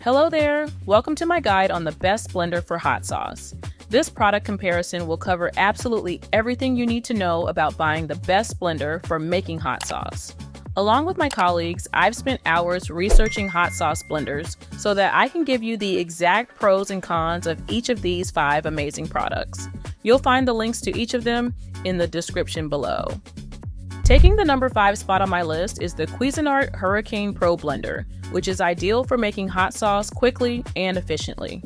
Hello there! Welcome to my guide on the best blender for hot sauce. This product comparison will cover absolutely everything you need to know about buying the best blender for making hot sauce. Along with my colleagues, I've spent hours researching hot sauce blenders so that I can give you the exact pros and cons of each of these 5 amazing products. You'll find the links to each of them in the description below. Taking the number 5 spot on my list is the Cuisinart Hurricane Pro Blender, which is ideal for making hot sauce quickly and efficiently.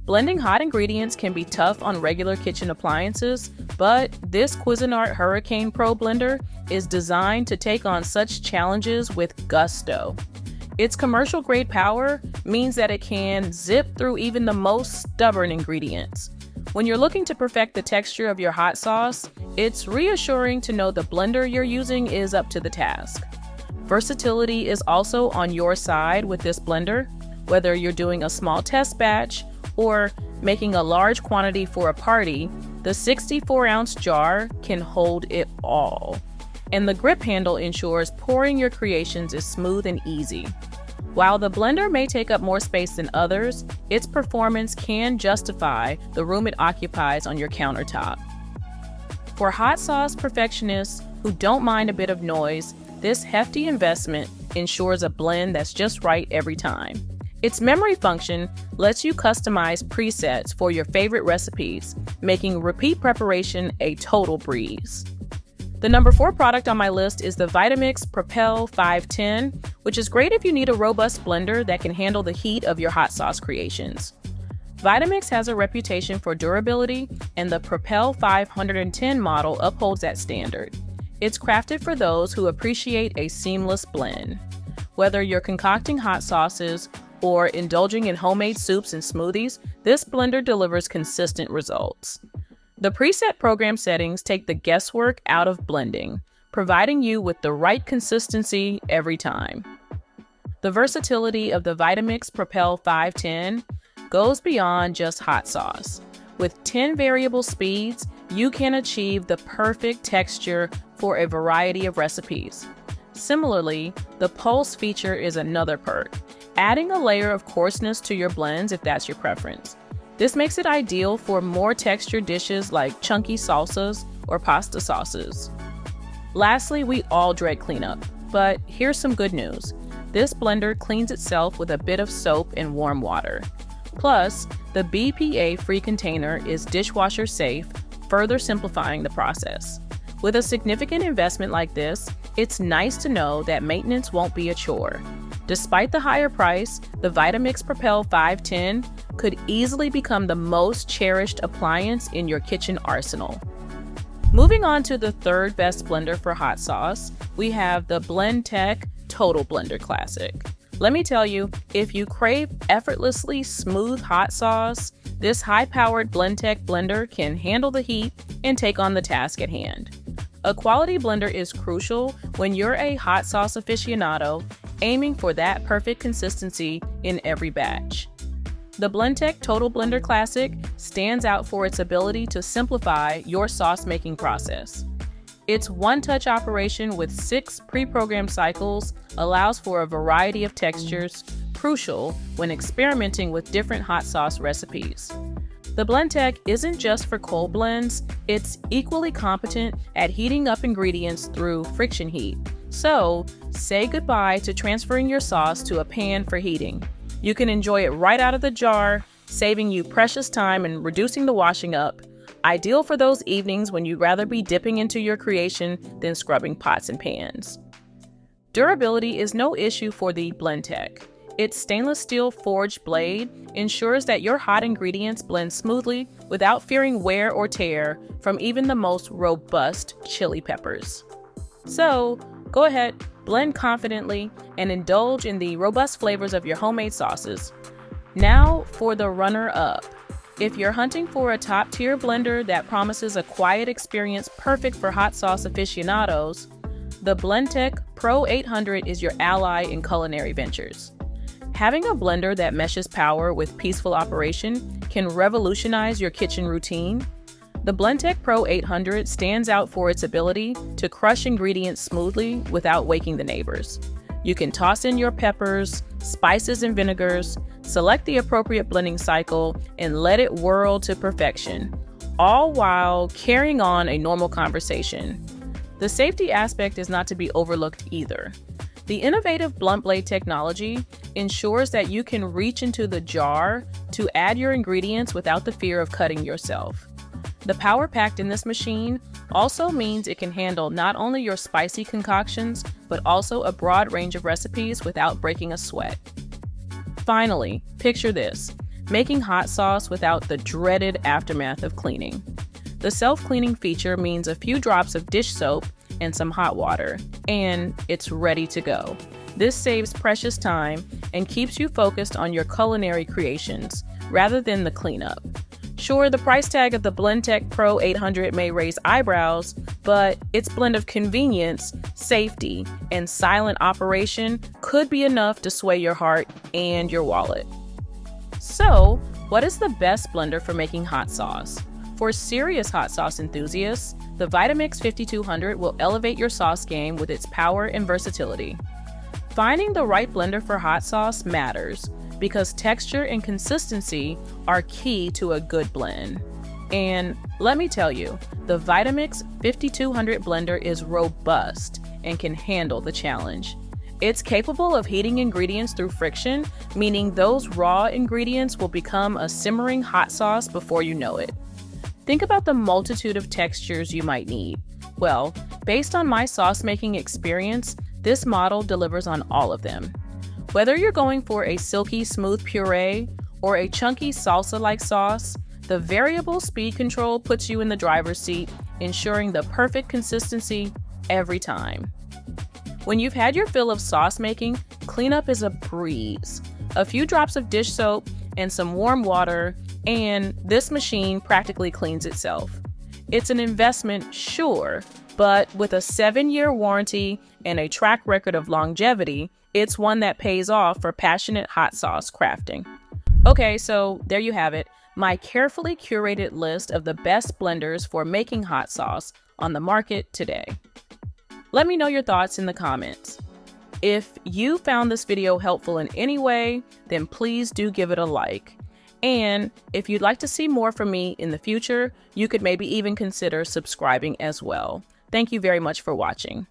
Blending hot ingredients can be tough on regular kitchen appliances, but this Cuisinart Hurricane Pro Blender is designed to take on such challenges with gusto. Its commercial-grade power means that it can zip through even the most stubborn ingredients. When you're looking to perfect the texture of your hot sauce, it's reassuring to know the blender you're using is up to the task. Versatility is also on your side with this blender. Whether you're doing a small test batch or making a large quantity for a party, the 64-ounce jar can hold it all. And the grip handle ensures pouring your creations is smooth and easy. While the blender may take up more space than others, its performance can justify the room it occupies on your countertop. For hot sauce perfectionists who don't mind a bit of noise, this hefty investment ensures a blend that's just right every time. Its memory function lets you customize presets for your favorite recipes, making repeat preparation a total breeze. The number 4 product on my list is the Vitamix Propel 510, which is great if you need a robust blender that can handle the heat of your hot sauce creations. Vitamix has a reputation for durability, and the Propel 510 model upholds that standard. It's crafted for those who appreciate a seamless blend. Whether you're concocting hot sauces or indulging in homemade soups and smoothies, this blender delivers consistent results. The preset program settings take the guesswork out of blending, providing you with the right consistency every time. The versatility of the Vitamix Propel 510 goes beyond just hot sauce. With 10 variable speeds, you can achieve the perfect texture for a variety of recipes. Similarly, the Pulse feature is another perk, adding a layer of coarseness to your blends if that's your preference. This makes it ideal for more textured dishes like chunky salsas or pasta sauces. Lastly, we all dread cleanup, but here's some good news. This blender cleans itself with a bit of soap and warm water. Plus, the BPA-free container is dishwasher safe, further simplifying the process. With a significant investment like this, it's nice to know that maintenance won't be a chore. Despite the higher price, the Vitamix Propel 510 could easily become the most cherished appliance in your kitchen arsenal. Moving on to the 3rd best blender for hot sauce, we have the Blendtec Total Blender Classic. Let me tell you, if you crave effortlessly smooth hot sauce, this high-powered Blendtec blender can handle the heat and take on the task at hand. A quality blender is crucial when you're a hot sauce aficionado aiming for that perfect consistency in every batch. The Blendtec Total Blender Classic stands out for its ability to simplify your sauce-making process. Its one-touch operation with 6 pre-programmed cycles allows for a variety of textures, crucial when experimenting with different hot sauce recipes. The Blendtec isn't just for cold blends, it's equally competent at heating up ingredients through friction heat. So, say goodbye to transferring your sauce to a pan for heating. You can enjoy it right out of the jar, saving you precious time and reducing the washing up. Ideal for those evenings when you'd rather be dipping into your creation than scrubbing pots and pans. Durability is no issue for the Blendtec. Its stainless steel forged blade ensures that your hot ingredients blend smoothly without fearing wear or tear from even the most robust chili peppers. So, go ahead, blend confidently, and indulge in the robust flavors of your homemade sauces. Now for the runner-up. If you're hunting for a top-tier blender that promises a quiet experience perfect for hot sauce aficionados, the Blendtec Pro 800 is your ally in culinary ventures. Having a blender that meshes power with peaceful operation can revolutionize your kitchen routine. The Blendtec Pro 800 stands out for its ability to crush ingredients smoothly without waking the neighbors. You can toss in your peppers, spices and vinegars, select the appropriate blending cycle, and let it whirl to perfection, all while carrying on a normal conversation. The safety aspect is not to be overlooked either. The innovative blunt blade technology ensures that you can reach into the jar to add your ingredients without the fear of cutting yourself. The power packed in this machine also means it can handle not only your spicy concoctions, but also a broad range of recipes without breaking a sweat. Finally, picture this: making hot sauce without the dreaded aftermath of cleaning. The self-cleaning feature means a few drops of dish soap and some hot water, and it's ready to go. This saves precious time and keeps you focused on your culinary creations rather than the cleanup. Sure, the price tag of the Blendtec Pro 800 may raise eyebrows, but its blend of convenience, safety, and silent operation could be enough to sway your heart and your wallet. So, what is the best blender for making hot sauce? For serious hot sauce enthusiasts, the Vitamix 5200 will elevate your sauce game with its power and versatility. Finding the right blender for hot sauce matters because texture and consistency are key to a good blend. And let me tell you, the Vitamix 5200 blender is robust and can handle the challenge. It's capable of heating ingredients through friction, meaning those raw ingredients will become a simmering hot sauce before you know it. Think about the multitude of textures you might need. Well, based on my sauce making experience, this model delivers on all of them. Whether you're going for a silky smooth puree or a chunky salsa-like sauce, the variable speed control puts you in the driver's seat, ensuring the perfect consistency every time. When you've had your fill of sauce making, cleanup is a breeze. A few drops of dish soap and some warm water, and this machine practically cleans itself. It's an investment, sure, but with a 7-year warranty and a track record of longevity, it's one that pays off for passionate hot sauce crafting. Okay, so there you have it, my carefully curated list of the best blenders for making hot sauce on the market today. Let me know your thoughts in the comments. If you found this video helpful in any way, then please do give it a like. And if you'd like to see more from me in the future, you could maybe even consider subscribing as well. Thank you very much for watching.